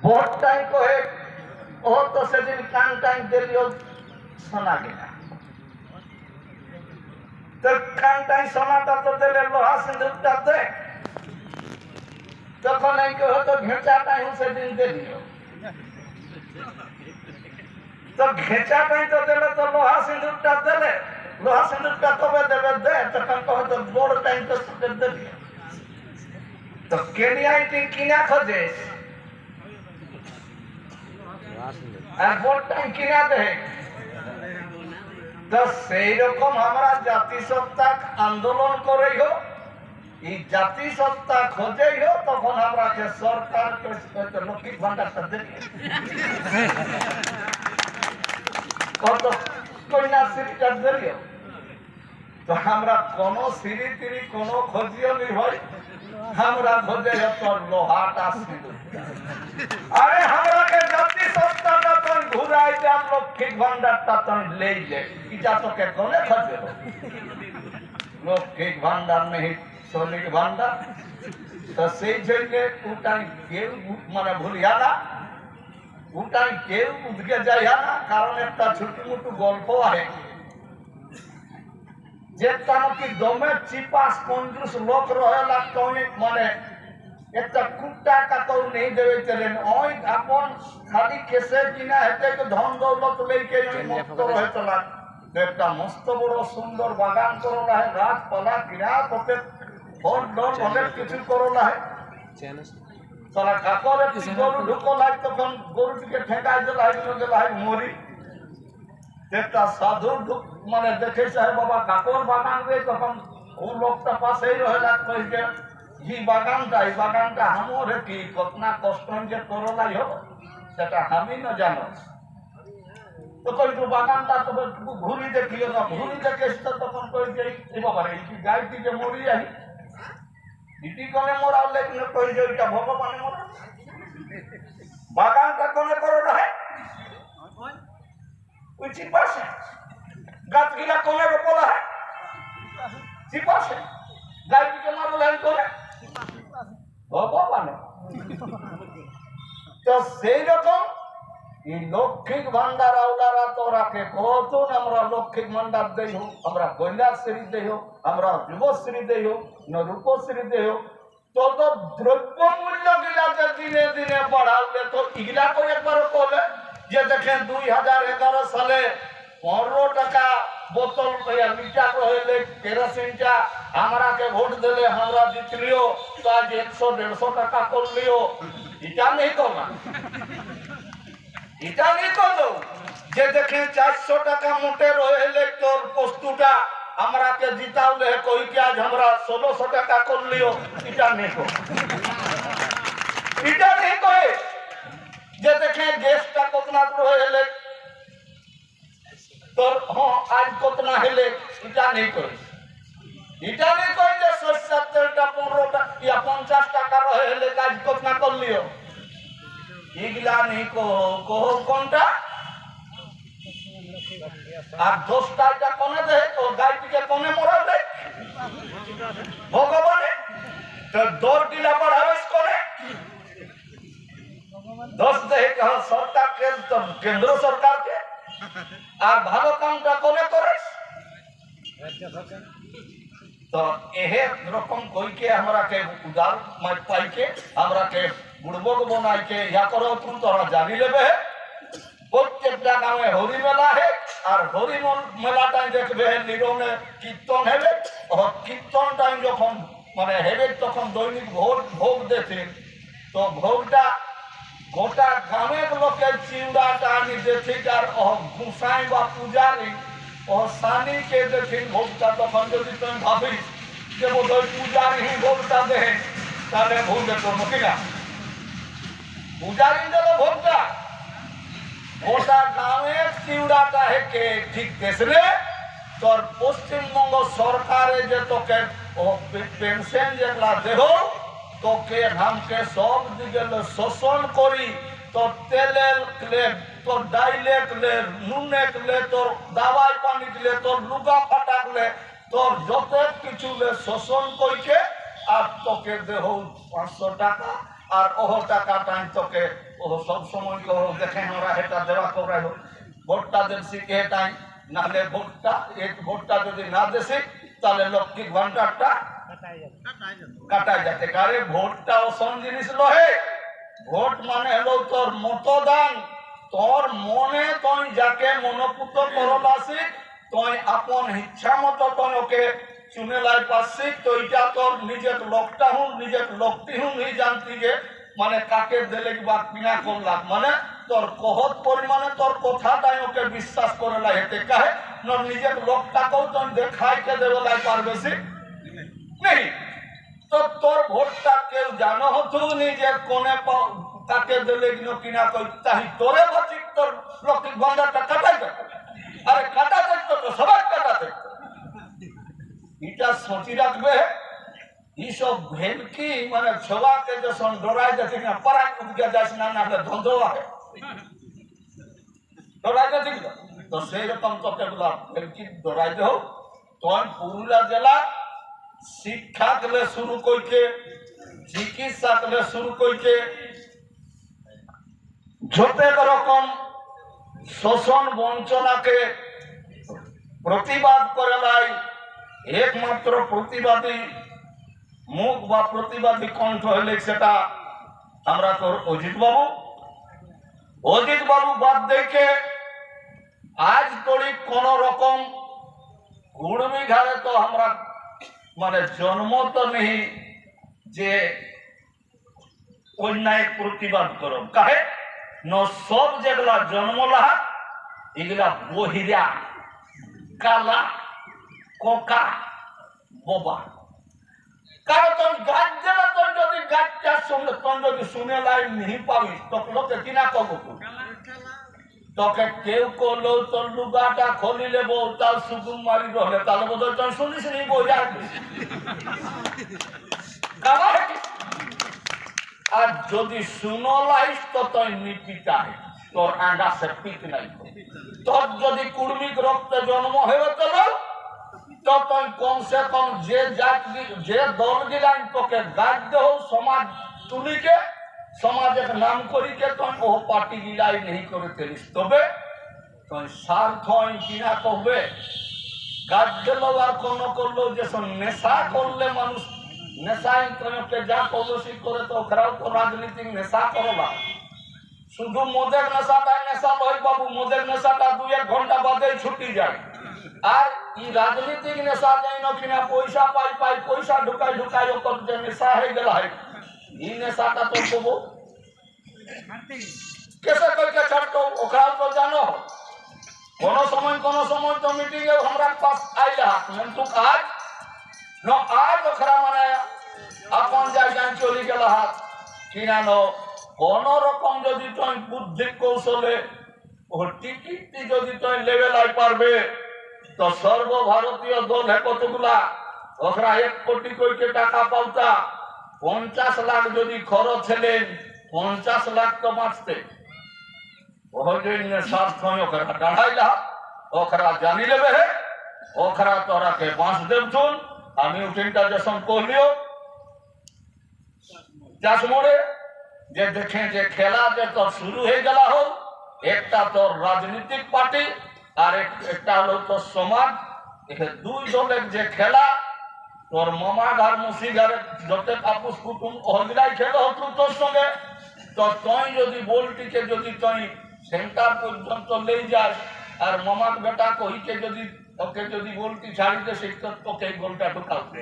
ভোটটাই কহে ও তো সেদিন কানটাই দিলিও সোনা কিনা তো কানটাই সোনাটা তো দিলে লোহা সিঁদুরটা দে তখন এই হয়তো ঘেঁচাটাই সেদিন দিলিও তো ঘেঁচাটাই তো দিলে তো লোহা সিঁদুরটা দিলে লোহা সিঁদুরটা তবে দেবে দে তখন হয়তো বড় টাইম তো তোকে দিলিও তো কেনিয়াইটি কিনা খোঁজেস আর ভোটটাই কিনা দেয় তো সেই রকম আমরা জাতিসত্তাক আন্দোলন করেই হোক এই জাতিসত্তা খোঁজেই হোক তখন আমরা যে সরকার লক্ষ্মী ভান্ডারটা দেখি কত কন্যাশ্রীটা দিলিও তো আমরা কোন সিঁড়ি তিরি কোন খোঁজিও নি হয় আমরা খোঁজে তোর লোহাটা সিঁদুর আরে আমরাকে জাতিসত্তাটা তোর ঘুরাই দেন লক্ষ্মী ভান্ডারটা তোর লেই যে এটা তোকে কোনে খোঁজে লক্ষ্মী ভান্ডার নেই শ্রমিক ভান্ডার তো সেই জন্য ওটাই কেউ মানে ভুলিয়া না ওটাই কেউ উঠকে যাইয়া না কারণ একটা ছোট মোটো গল্প আছে যে কি দমে চিপাস কঞ্জুস লোক রহেলা মানে একটা কুটা কাতল নেই দেবে চলেন ওই আপন খালি কেসে কিনা হেতে ধন দৌলত লেকে মুক্ত রহে চলা একটা মস্ত বড় সুন্দর বাগান করলা হয় গাছপালা কিনা করতে ফল ডল অনেক কিছু করলা হয় চলা কাকরে গরু ঢুকলাই তখন গরুটিকে ঠেকাই দিলা হয় মরি একটা সাধু মানে দেখে সাহেব বাবা কাকর বাগান রে তখন ও লোকটা পাশেই রহেলা কইছে এই বাগানটা আমার কি কতনা কষ্ট যে করলাই হোক সেটা আমি না জানো তো কইতো বাগানটা তবে ঘুরি দেখিও না ঘুরি দেখে তখন কইছে এই বাবা এই গাইটি যে মরি যাই ইটি কোনে মরাও লেকিন কইছে এটা ভগবানে মরা বাগানটা কোনে করো না ওই চিপাশে গাছগুলা কোনে রোপলা হয় চিপাশে গাইটিকে মারো লাইন করে ভগবান তো সেই রকম এই লক্ষ্মী ভান্ডার আওলারা তো রাখে কতন আমরা লক্ষ্মী ভান্ডার দেই হোক আমরা কন্যাশ্রী দেই হোক আমরা যুবশ্রী দেই হোক না রূপশ্রী দেই হোক তত দ্রব্য মূল্য গিলা যে দিনে দিনে বাড়ালে তো ইগলা করে একবার বলে যে দেখেন 2011 সালে 15 টাকা বোতল লিটার রহলে কেরোসিনটা আমরাকে ভোট দিলে আমরা জিতলিও তো আজ 100-150 টাকা করলিও এটা নেই তো না এটা নেই তো যে দেখেন 400 টাকা মোটে রহলে তোর বস্তুটা আমরাকে জিতাওলে কই কি আজ আমরা 1600 টাকা করলিও এটা নেই তো এটা নেই কই যে দেখে গ্যাসটা কতনা রহলে তোর হ্যাঁ আজ কতনা হেলে এটা নেই কই যে সরষের তেলটা 15 টাকা ইয়া 50 টাকা রহলে আজ কতনা করলিও এগুলা নেই কো কোনটা আর 10 টাকা কোনে দে ও গাইটিকে কোনে মরা দে ভগবানে তো দর দিলা বাড়াবেস করে 10 দেহে সরকারকে কেন্দ্র সরকারকে আর ভালো কামটা কোনে করে তো এহে রকম কইকে আমরাকে উদার মাছ পাইকে আমরাকে বুড়বক বনাইকে ইয়া করো তুমি তোরা জানি লেবে প্রত্যেকটা গাঁয়ে হরি মেলা হে আর হরি মেলাটাই দেখবে নিরমে কীর্তন হেবে কীর্তন টাইম যখন মানে হেবে তখন দৈনিক ভোগ দেখে তো ভোগটা গোটা গ্রামের লোকের চিউড়াটা আমি দেখি আর গুসাই বা পূজারি ও সানিকে দেখি ভোগটা তখন যদি তুমি ভাবিস যে বোধহয় পূজারি ভোগটা দেহে তাহলে ভুল দেখো কিনা পূজারি দিল ভোগটা গোটা গ্রামের চিউড়াটা হেকে ঠিক দেখলে তোর পশ্চিমবঙ্গ সরকারে যে তোকে পেনশন যেগুলা দেহ তোকে हमके सब दिगे शोषण करी তোর তেলের ক্লে তোর ডাইলে ক্লে নুনে ক্লে তোর দাওয়াই পানি ক্লে তোর লুগা ফাটা ক্লে তোর যত কিছু লে শোষণ কইকে আর তোকে দেহ 500 টাকা আর ওহ টাকা টাইম তোকে সব সময় দেখে আমরা এটা দেওয়া করাইব ভোটটা দেশি কে তাই নাহলে ভোটটা যদি না দেশি তাহলে লক্ষ্মী ভান্ডারটা কাটা যেতে কারে ভোটটা অসম জিনিস নহে ভোট মানে হলো তোর মতদান তোর মনে তুই যাকে মনোপুত করলাসি তুই আপন ইচ্ছা মতো তুই ওকে চুনে লাই পাচ্ছি তো এটা তোর নিজের লোকটা হুম নিজের লোকটি হুম এই জানতি যে মানে কাকে দিলে বা কিনা করলাম মানে তোর কহত পরিমাণে তোর কথাটাই ওকে বিশ্বাস করে লাই হেতে কাহে নিজের লোকটাকেও তুই দেখাইতে দেবে লাই পারবে সে নেই তো তোর ভোটটা কেউ জানো হতো নিজে কোনে তাকে দিলে কিনা কই তাই তোরে ভাবছি তোর লক্ষ্মী ভান্ডারটা কাটাই যেত আরে কাটা দেখতো তো সবাই কাটা দেখতো এটা সোচি রাখবে এইসব ভেলকি মানে সবাকে যখন ডরাই যাচ্ছে কিনা পাড়ায় উঠে যাস না নাহলে ধন্ধ হয় ডরাই যাচ্ছে কিনা তো সেই রকম তোকে গুলা ভেলকি ডরাই দেহ তোর পুরুলিয়া জেলা শিক্ষা কেলে শুরু করছে চিকিৎসা কেলে শুরু করছে যতেক রকম শোষণ বঞ্চনাকে প্রতিবাদ করে লাই একমাত্র প্রতিবাদী মুখ বা প্রতিবাদী কণ্ঠ হলে সেটা আমরা তোর অজিত বাবু বাদ দেখে আজ তোরই কোন রকম কুড়মি ঘাড়ে তো আমরা মানে জন্ম তো নেই যে অন্যায় প্রতিবাদ করো কাহে ন সব যেগুলা জন্মলা এগুলা বহিরা কালা কোকা বোবা কারণ তোর গাছ দেলা তোর যদি গাছটার সঙ্গে তোর যদি শুনে লাই नहीं পাবিস তখন লোকে কিনা কবো তোকে কেউ করলেও তোর লুগাটা খোলি লেব তার সুগুম মারি রহলে তাহলে বোধ তোর শুনিস নি বোঝা আর যদি শুনো লাইস তো তোর নিপিটাই তোর আঙ্গা সে পিট নাই তোর যদি কুর্মিক রক্তে জন্ম হয়ে তোর তো তুই কমসে কম যে দল গিলান তোকে গাছ দেহ সমাজ তুলিকে সমাজের নাম করিকে তুই ও পার্টি গিলাই নেই করে তেলিস তবে তুই স্বার্থ কিনা কবে গাছ দিল আর কোন করলো যে নেশা করলে মানুষ নেশায় তোকে যা কলসি করে তো ওখানেও তো রাজনীতিক নেশা করলা শুধু মদের নেশাটাই নেশা লয় বাবু মদের নেশাটা 2-1 ঘন্টা বাদেই ছুটি যায় আর এই রাজনীতিক নেশা যাই না কিনা পয়সা পাই পয়সা ঢুকাই ওপর যে নেশা হয়ে গেল এই নেশাটা তো কবো কেসে কইকে ছাড়তো ওখানে তো জানো কোন সময় তো মিটিং এ हमरा पास आइला কিন্তু আজ ওখানে মানে আপন জায়গায় চলে গেল হাত কিনা কোন রকম যদি তুই বুদ্ধি কৌশলে ও টিকিটটি যদি তুই লেভেলাই পারবে তো সর্বভারতীয় দল হে কতগুলা ওরা 1 কোটি কইকে টাকা পাওতা 50 লাখ যদি খরচ হলেন 50 লাখ তো বাঁচতে ওই জন্য স্বার্থ ওখানে দাঁড়াইলা ওখানে জানি লেবে হে ওখানে তোরাকে বাঁচ দেবছুন আমি উঠিনটা যখন কহলিও চাষ মোড়ে যে দেখে যে খেলা যে তোর শুরু হয়ে গেল হোক একটা তোর রাজনৈতিক পার্টি আর একটা হলো তোর সমাজ দুই দলের যে খেলা তোর মামা ঘর মুসি ঘরে যত কাপুস কুটুম ওগুলাই খেলা হতো তোর সঙ্গে তো তুই যদি বলটিকে যদি তুই সেন্টার পর্যন্ত লেই যাস আর মামার বেটা কহিকে যদি ওকে যদি বলটি ছাড়িতে শিখত তোকে গোলটা ঢুকাতে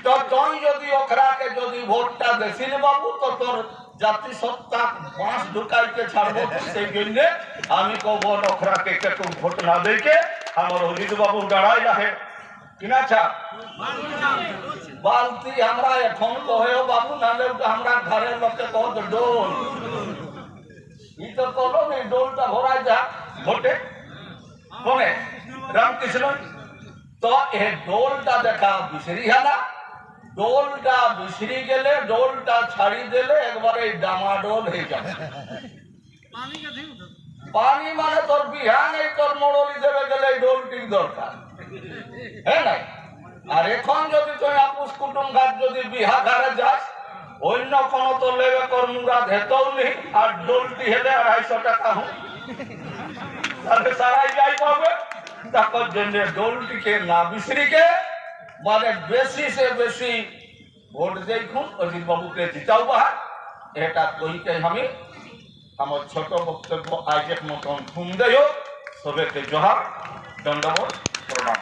তো তুই যদি ওখরাকে যদি ভোটটা দেখিস বাবু তো তোর জাতিসত্তা বাঁশ ঢুকাইতে ছাড়বো সেই জন্য আমি কব ওখরাকে একটু ভোট না দেখে আমার অজিত বাবু দাঁড়াই রাখে কিনা ছা বালতি আমরা এখন কহেও বাবু নাহলে আমরা ঘরের লোকে কত ডোল ই তো কলো নেই ডোলটা ভরাই যা ভোটে কোনে রামকৃষ্ণ তো এ ডোলটা দেখা বিসরি হালা ডোলটা বিসরি গেলে ডোলটা ছাড়ি দিলে একবারে ডামাডোল হয়ে যাবে পানি মানে তোর বিহান এই তোর মরলি দেবে গেলে ডোলটির দরকার হ্যাঁ নাই আর এখন যদি তুই আপুস কুটুম ঘাট যদি বিহা ঘরে যাস অন্য কোন তো লেবে কর মুরাদ হেতও নেই আর ডোলটি হেলে 250 টাকা হুঁ তাহলে সারাই যাই পাবে তার জন্য ডোলটিকে না বিসরিকে মানে বেশি সে বেশি ভোট দেখুন অজিত বাবুকে জিতাও বাহার এটা কইতে আমি আমার ছোট বক্তব্য আজের মতন ঘুম দেয় সবেকে জোহার দণ্ডবোধ প্রণাম।